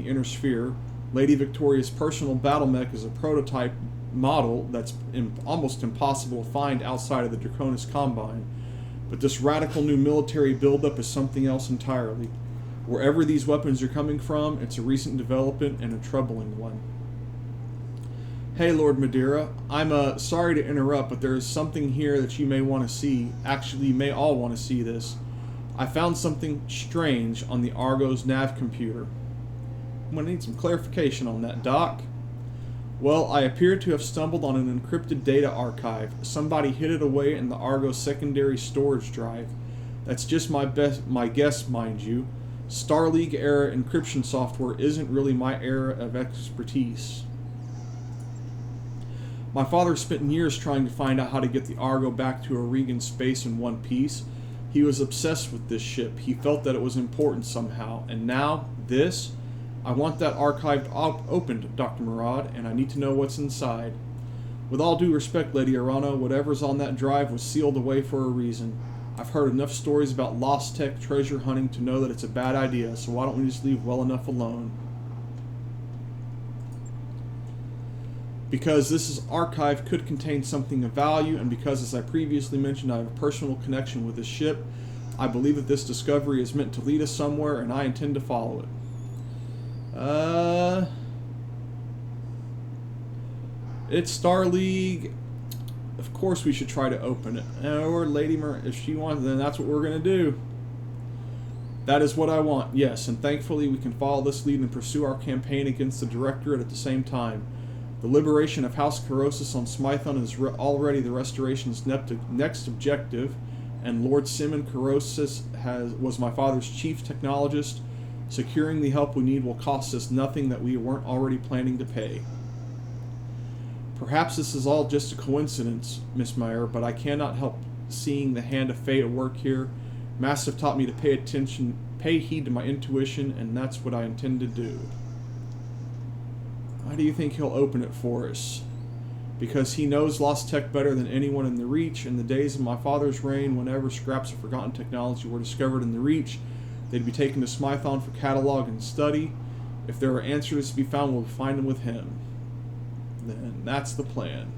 the inner sphere. Lady Victoria's personal battle mech is a prototype model that's almost impossible to find outside of the Draconis Combine. But this radical new military buildup is something else entirely. Wherever these weapons are coming from, it's a recent development and a troubling one. Hey, Lord Madeira, I'm sorry to interrupt, but there is something here that you may want to see. Actually, you may all want to see this. I found something strange on the Argo's nav computer. I'm going to need some clarification on that, Doc. Well, I appear to have stumbled on an encrypted data archive. Somebody hid it away in the Argo secondary storage drive. That's just my guess, mind you. Star League era encryption software isn't really my area of expertise. My father spent years trying to find out how to get the Argo back to Aurigan space in one piece. He was obsessed with this ship. He felt that it was important somehow. And now, this? I want that archive opened, Dr. Murad, and I need to know what's inside. With all due respect, Lady Arano, whatever's on that drive was sealed away for a reason. I've heard enough stories about lost tech treasure hunting to know that it's a bad idea, so why don't we just leave well enough alone? Because this archive could contain something of value, and because, as I previously mentioned, I have a personal connection with this ship, I believe that this discovery is meant to lead us somewhere, and I intend to follow it. It's Star League. Of course we should try to open it. Or Lady if she wants, then that's what we're going to do. That is what I want, yes, and thankfully we can follow this lead and pursue our campaign against the Directorate at the same time. The liberation of House Carosis on Smython is already the Restoration's next objective, and Lord Simon Carosis was my father's chief technologist. Securing the help we need will cost us nothing that we weren't already planning to pay. Perhaps this is all just a coincidence, Miss Meyer, but I cannot help seeing the hand of fate at work here. Mastiff taught me to pay heed to my intuition, and that's what I intend to do. Why do you think he'll open it for us? Because he knows Lost Tech better than anyone in the Reach. In the days of my father's reign, whenever scraps of forgotten technology were discovered in the Reach, they'd be taken to Smython for catalog and study. If there are answers to be found, we'll find them with him. Then that's the plan.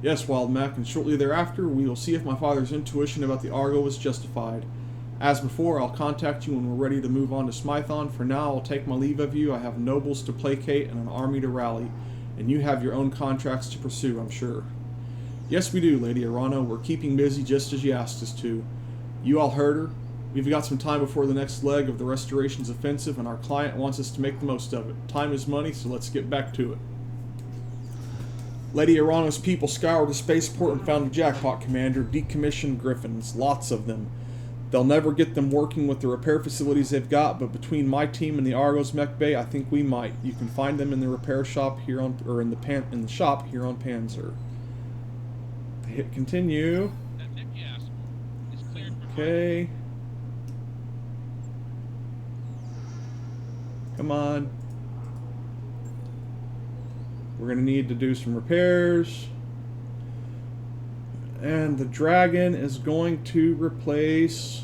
Yes, Wild Mac, and shortly thereafter, we will see if my father's intuition about the Argo was justified. As before, I'll contact you when we're ready to move on to Smython. For now, I'll take my leave of you. I have nobles to placate and an army to rally, and you have your own contracts to pursue, I'm sure. Yes, we do, Lady Arano. We're keeping busy just as you asked us to. You all heard her. We've got some time before the next leg of the Restoration's offensive, and our client wants us to make the most of it. Time is money, so let's get back to it. Lady Arano's people scoured the spaceport and found a jackpot, Commander. Decommissioned Griffins. Lots of them. They'll never get them working with the repair facilities they've got, but between my team and the Argo's mech bay, I think we might. You can find them in the repair shop here on, or in the shop here on PANZYR. Hit continue. Okay. Come on. We're going to need to do some repairs. And the Dragon is going to replace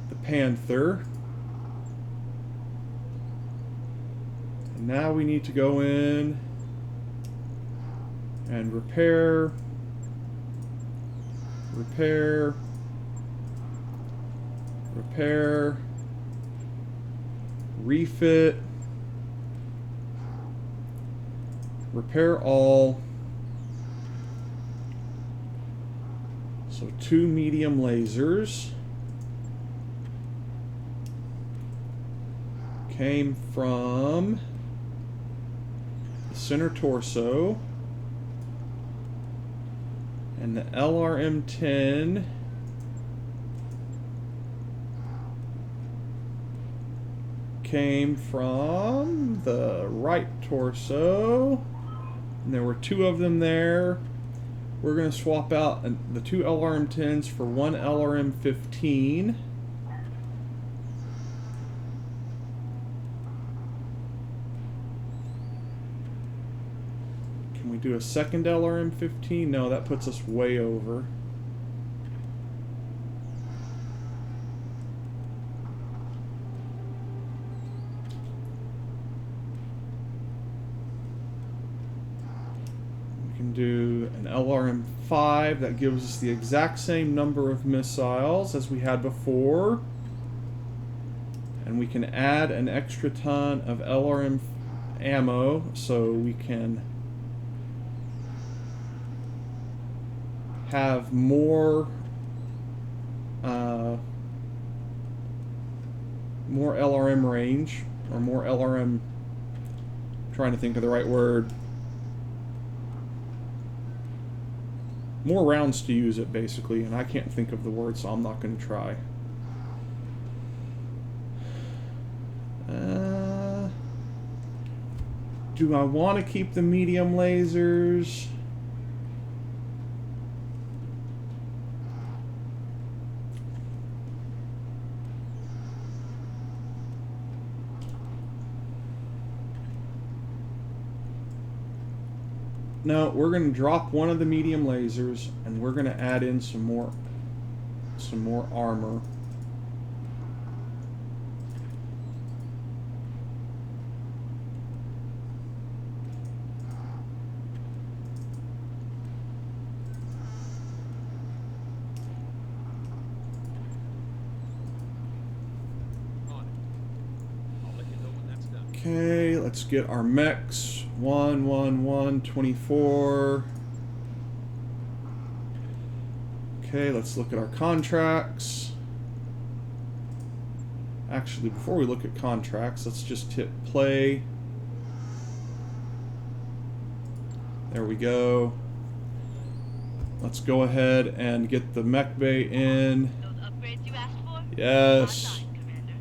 the Panther. And now we need to go in and repair, refit, repair all. So 2 medium lasers came from the center torso, and the LRM-10 came from the right torso, and there were 2 of them there. We're going to swap out the 2 LRM-10s for 1 LRM-15. Can we do a second LRM-15? No, that puts us way over. do an LRM-5 that gives us the exact same number of missiles as we had before. And we can add an extra ton of LRM ammo, so we can have more LRM range, or more LRM, trying to think of the right word, more rounds to use it basically, and I can't think of the word, so I'm not going to try. Do I want to keep the medium lasers? No, we're going to drop one of the medium lasers, and we're going to add in some more armor. Okay, let's get our mechs. 1, 1, 1, 24. Okay, let's look at our contracts. Actually, before we look at contracts, let's just hit play. There we go. Let's go ahead and get the mech bay in. Those upgrades you asked for? Yes. Online, Commander.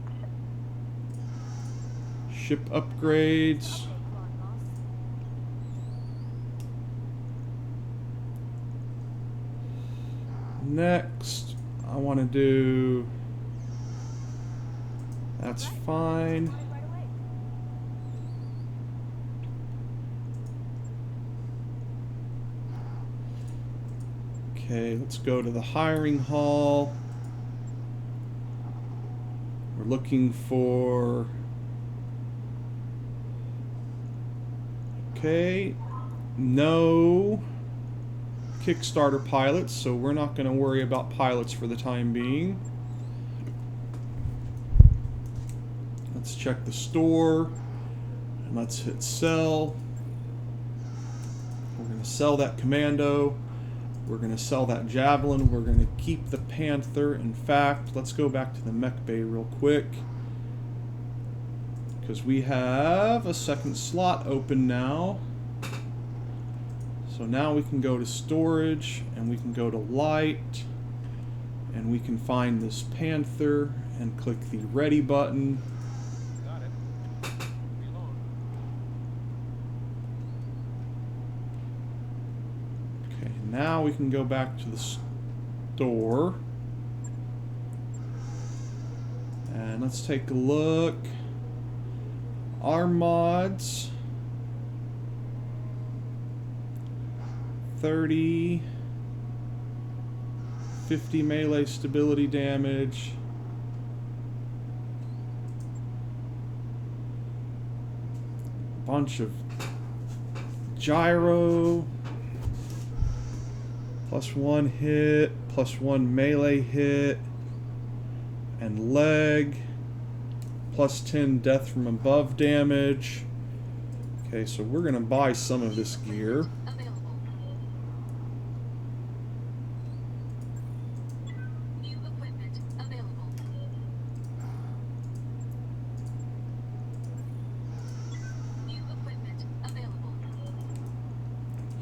Ship upgrades. Next, I want to do... That's fine. Okay, let's go to the hiring hall. We're looking for... Okay, no Kickstarter pilots, so we're not going to worry about pilots for the time being. Let's check the store, and let's hit sell. We're going to sell that Commando. We're going to sell that Javelin. We're going to keep the Panther. In fact, let's go back to the mech bay real quick, because we have a second slot open now. So now we can go to storage, and we can go to light, and we can find this Panther and click the ready button. Got it. Reload. Okay, now we can go back to the store. And let's take a look. Our mods. 30, 50 melee stability damage, bunch of gyro, +1 hit, +1 melee hit, and leg, +10 death from above damage. Okay, so we're gonna buy some of this gear.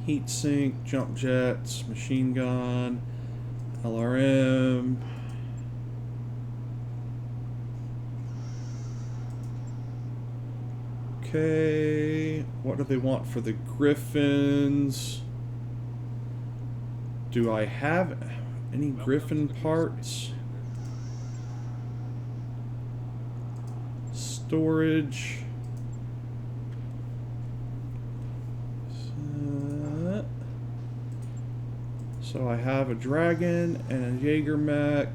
Heat sink, jump jets, machine gun, LRM. Okay, what do they want for the Griffins? Do I have any Griffin parts? Storage. So I have a dragon and a Jaeger mech.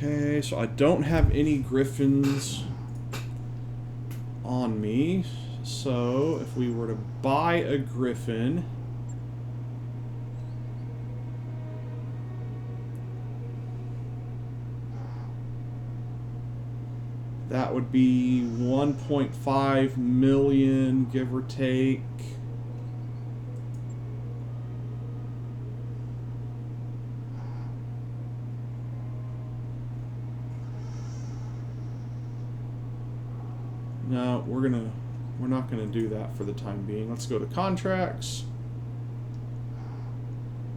Okay, so I don't have any griffins on me. So if we were to buy a griffin, that would be 1.5 million, give or take. No, we're not gonna do that for the time being. Let's go to contracts.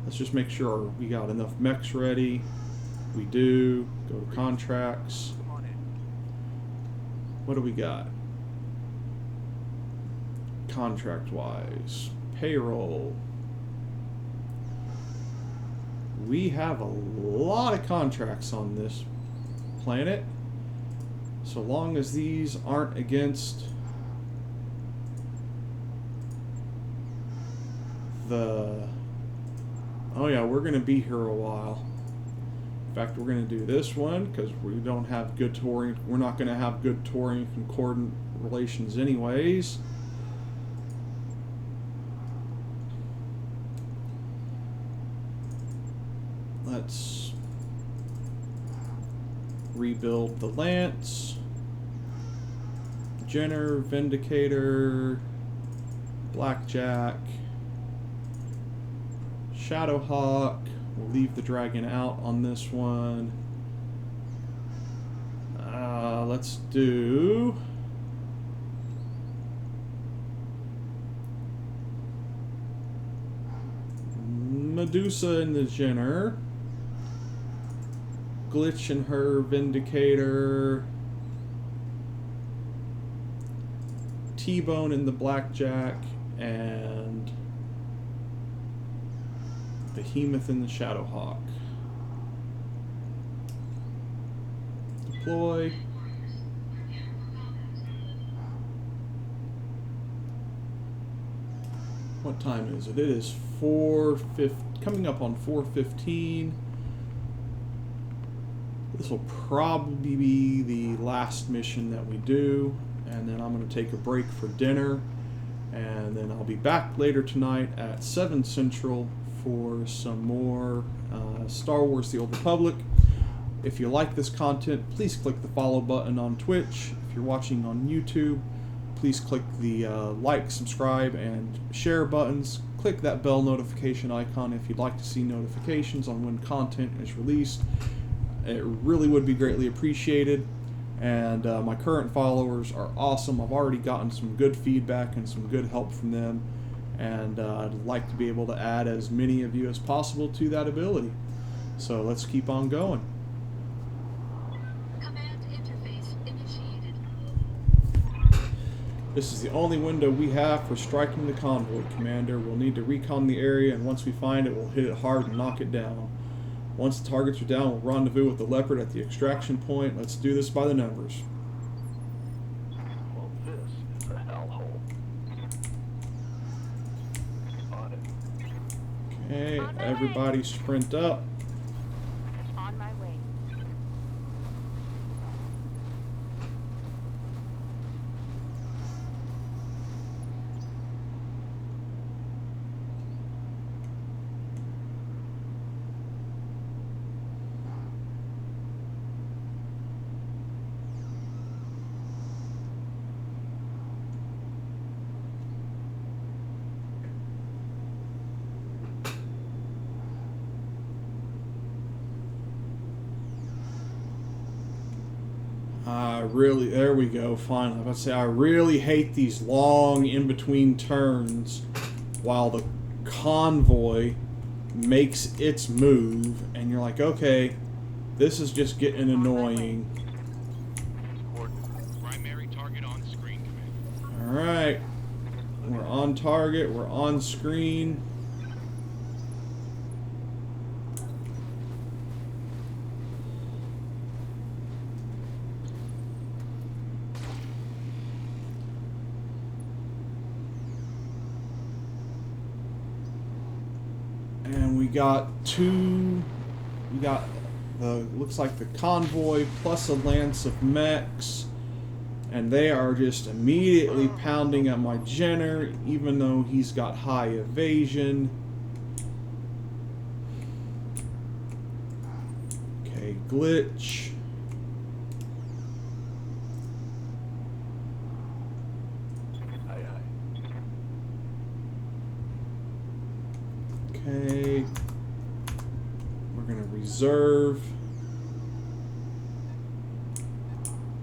Let's just make sure we got enough mechs ready. We do. Go to contracts. What do we got? Contract-wise, payroll. We have a lot of contracts on this planet. So long as these aren't against the... Oh yeah, we're going to be here a while. In fact, we're going to do this one because we don't have good touring. We're not going to have good touring concordant relations anyways. Let's rebuild the Lance, Jenner, Vindicator, Blackjack, Shadowhawk. We'll leave the dragon out on this one. Let's do Medusa in the Jenner, Glitch in her Vindicator, T-Bone in the Blackjack, and Behemoth in the Shadowhawk. Deploy. What time is it? It is 4:15, coming up on 4:15. This will probably be the last mission that we do, and then I'm going to take a break for dinner, and then I'll be back later tonight at 7 Central for some more Star Wars The Old Republic. If you like this content, please click the follow button on Twitch. If you're watching on YouTube, please click the like, subscribe, and share buttons. Click that bell notification icon if you'd like to see notifications on when content is released. It really would be greatly appreciated. And my current followers are awesome. I've already gotten some good feedback and some good help from them. And I'd like to be able to add as many of you as possible to that ability. So let's keep on going. Command interface initiated. This is the only window we have for striking the convoy, Commander. We'll need to recon the area, and once we find it, we'll hit it hard and knock it down. Once the targets are down, we'll rendezvous with the Leopard at the extraction point. Let's do this by the numbers. Well, this is a hellhole. On it. Okay, everybody sprint up. On my way. There we go, finally. I was about to say, I really hate these long in-between turns while the convoy makes its move, and you're like, okay, this is just getting annoying. Primary target on screen, Commander. Alright, we're on target, we're on screen. And we got looks like the convoy plus a lance of mechs, and they are just immediately pounding at my Jenner, even though he's got high evasion. Okay, glitch. Aye, aye. Okay. We're gonna reserve.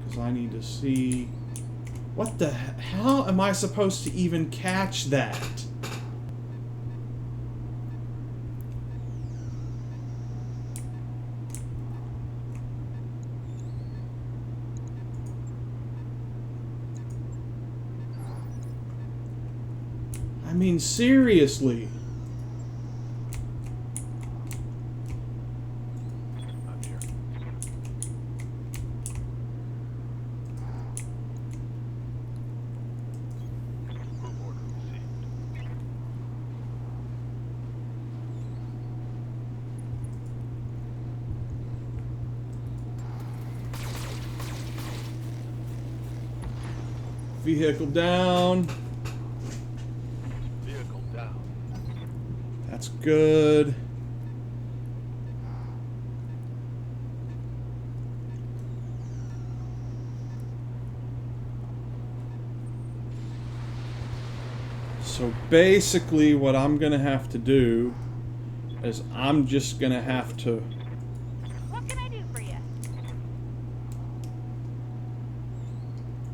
Because I need to see... What the how am I supposed to even catch that? I mean, seriously. I'm here. Move order received. Vehicle down. Vehicle down. That's good. So basically what I'm gonna have to do is I'm just gonna have to What can I do for you?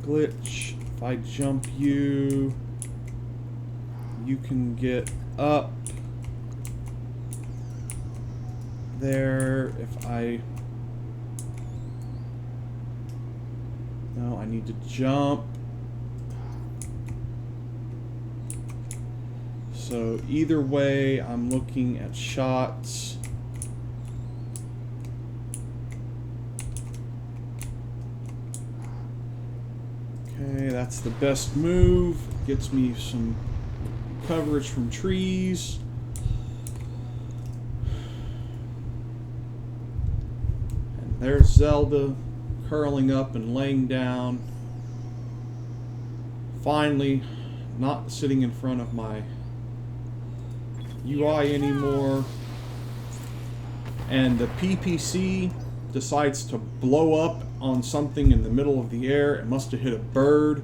glitch. If I jump you, you can get up there. If I... No, I need to jump. So either way, I'm looking at shots. Okay, that's the best move. Gets me some coverage from trees. And there's Zelda curling up and laying down. Finally, not sitting in front of my UI anymore. And the PPC decides to blow up on something in the middle of the air. It must have hit a bird.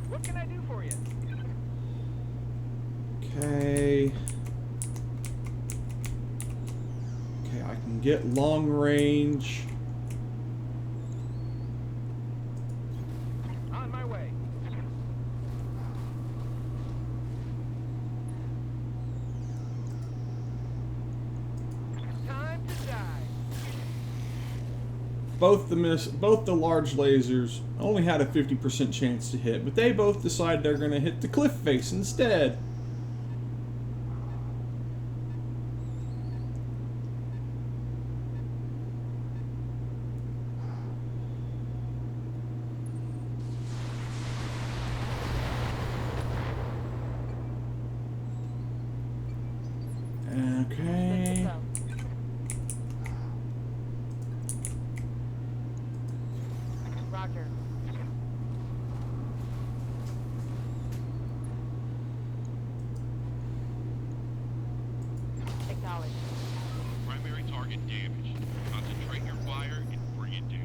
What can I do for you? Okay. Okay, I can get long range. On my way. Time to die. Both the large lasers only had a 50% chance to hit, but they both decide they're going to hit the cliff face instead. Okay. Roger. Acknowledged. Primary target damaged. Concentrate your fire and bring it down.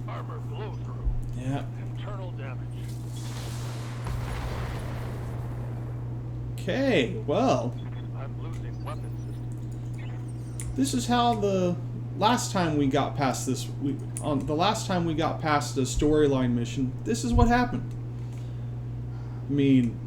Armor blow through. Yeah. Internal damage. Okay, well, I'm losing weapon system. this is how the last time we got past this, the last time we got past the storyline mission, this is what happened. I mean,